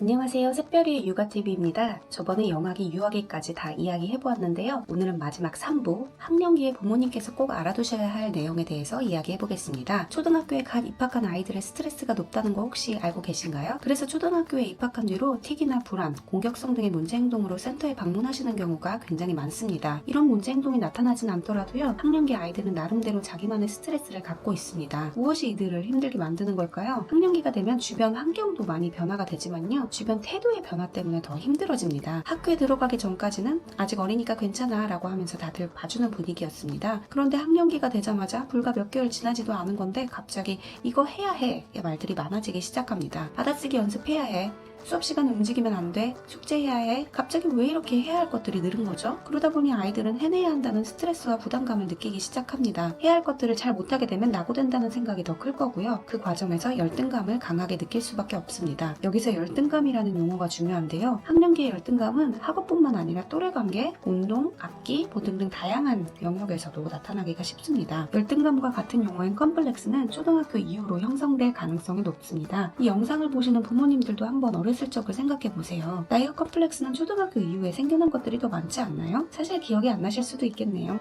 안녕하세요. 샛별이의 육아TV입니다. 저번에 영아기, 유아기까지 다 이야기해보았는데요. 오늘은 마지막 3부, 학령기에 부모님께서 꼭 알아두셔야 할 내용에 대해서 이야기해보겠습니다. 초등학교에 갓 입학한 아이들의 스트레스가 높다는 거 혹시 알고 계신가요? 그래서 초등학교에 입학한 뒤로 틱이나 불안, 공격성 등의 문제 행동으로 센터에 방문하시는 경우가 굉장히 많습니다. 이런 문제 행동이 나타나진 않더라도요. 학령기 아이들은 나름대로 자기만의 스트레스를 갖고 있습니다. 무엇이 이들을 힘들게 만드는 걸까요? 학령기가 되면 주변 환경도 많이 변화가 되지만요. 주변 태도의 변화 때문에 더 힘들어집니다. 학교에 들어가기 전까지는 아직 어리니까 괜찮아 라고 하면서 다들 봐주는 분위기였습니다. 그런데 학령기가 되자마자 불과 몇 개월 지나지도 않은 건데 갑자기 이거 해야 해 의 말들이 많아지기 시작합니다. 받아쓰기 연습해야 해. 수업 시간에 움직이면 안 돼. 숙제해야 해. 갑자기 왜 이렇게 해야 할 것들이 늘은 거죠? 그러다 보니 아이들은 해내야 한다는 스트레스와 부담감을 느끼기 시작합니다. 해야 할 것들을 잘 못하게 되면 낙오된다는 생각이 더 클 거고요. 그 과정에서 열등감을 강하게 느낄 수밖에 없습니다. 여기서 열등감이라는 용어가 중요한데요. 학령기의 열등감은 학업뿐만 아니라 또래관계, 운동, 악기, 뭐 등등 다양한 영역에서도 나타나기가 쉽습니다. 열등감과 같은 용어인 컴플렉스는 초등학교 이후로 형성될 가능성이 높습니다. 이 영상을 보시는 부모님들도 한번 어렸을 적을 생각해보세요. 나이가 컴플렉스는 초등학교 이후에 생겨난 것들이 더 많지 않나요? 사실 기억이 안 나실 수도 있겠네요.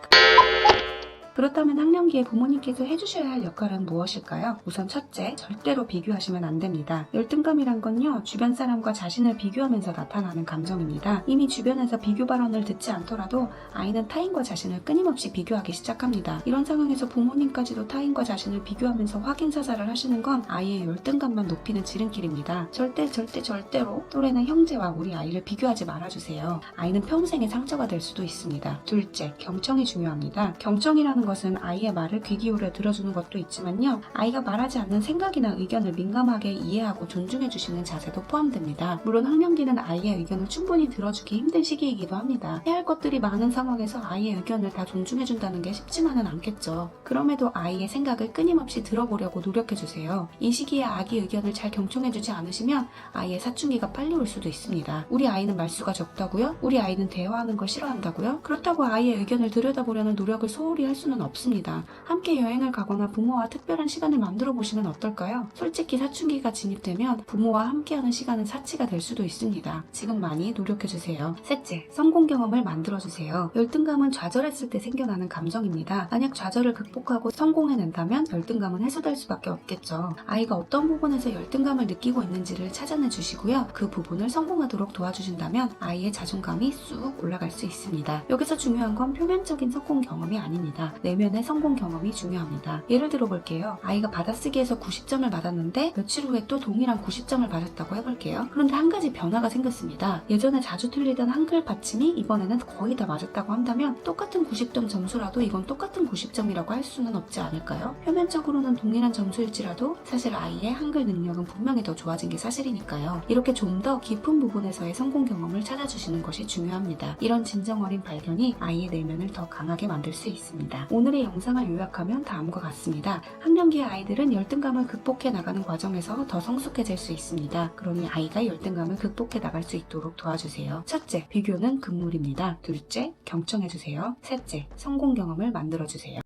그렇다면 학령기에 부모님께서 해주셔야 할 역할은 무엇일까요? 우선 첫째, 절대로 비교하시면 안 됩니다. 열등감이란 건요, 주변 사람과 자신을 비교하면서 나타나는 감정입니다. 이미 주변에서 비교 발언을 듣지 않더라도 아이는 타인과 자신을 끊임없이 비교하기 시작합니다. 이런 상황에서 부모님까지도 타인과 자신을 비교하면서 확인사살을 하시는 건 아이의 열등감만 높이는 지름길입니다. 절대로 또래나 형제와 우리 아이를 비교하지 말아주세요. 아이는 평생의 상처가 될 수도 있습니다. 둘째, 경청이 중요합니다. 경청이라는 것은 아이의 말을 귀 기울여 들어주는 것도 있지만요. 아이가 말하지 않는 생각이나 의견을 민감하게 이해하고 존중해주시는 자세도 포함됩니다. 물론 학령기는 아이의 의견을 충분히 들어주기 힘든 시기이기도 합니다. 해야 할 것들이 많은 상황에서 아이의 의견을 다 존중해준다는 게 쉽지만은 않겠죠. 그럼에도 아이의 생각을 끊임없이 들어보려고 노력해주세요. 이 시기에 아기 의견을 잘 경청해주지 않으시면 아이의 사춘기가 빨리 올 수도 있습니다. 우리 아이는 말수가 적다고요? 우리 아이는 대화하는 걸 싫어한다고요? 그렇다고 아이의 의견을 들여다보려는 노력을 소홀히 할 수는 없습니다. 함께 여행을 가거나 부모와 특별한 시간을 만들어 보시면 어떨까요? 솔직히 사춘기가 진입되면 부모와 함께하는 시간은 사치가 될 수도 있습니다. 지금 많이 노력해주세요. 셋째, 성공 경험을 만들어주세요. 열등감은 좌절했을 때 생겨나는 감정입니다. 만약 좌절을 극복하고 성공해낸다면 열등감은 해소될 수밖에 없겠죠. 아이가 어떤 부분에서 열등감을 느끼고 있는지를 찾아내주시고요. 그 부분을 성공하도록 도와주신다면 아이의 자존감이 쑥 올라갈 수 있습니다. 여기서 중요한 건 표면적인 성공 경험이 아닙니다. 내면의 성공 경험이 중요합니다. 예를 들어 볼게요. 아이가 받아쓰기에서 90점을 받았는데 며칠 후에 또 동일한 90점을 받았다고 해볼게요. 그런데 한 가지 변화가 생겼습니다. 예전에 자주 틀리던 한글 받침이 이번에는 거의 다 맞았다고 한다면 똑같은 90점 점수라도 이건 똑같은 90점이라고 할 수는 없지 않을까요? 표면적으로는 동일한 점수일지라도 사실 아이의 한글 능력은 분명히 더 좋아진 게 사실이니까요. 이렇게 좀 더 깊은 부분에서의 성공 경험을 찾아주시는 것이 중요합니다. 이런 진정 어린 발견이 아이의 내면을 더 강하게 만들 수 있습니다. 오늘의 영상을 요약하면 다음과 같습니다. 학령기의 아이들은 열등감을 극복해 나가는 과정에서 더 성숙해질 수 있습니다. 그러니 아이가 열등감을 극복해 나갈 수 있도록 도와주세요. 첫째, 비교는 금물입니다. 둘째, 경청해주세요. 셋째, 성공 경험을 만들어주세요.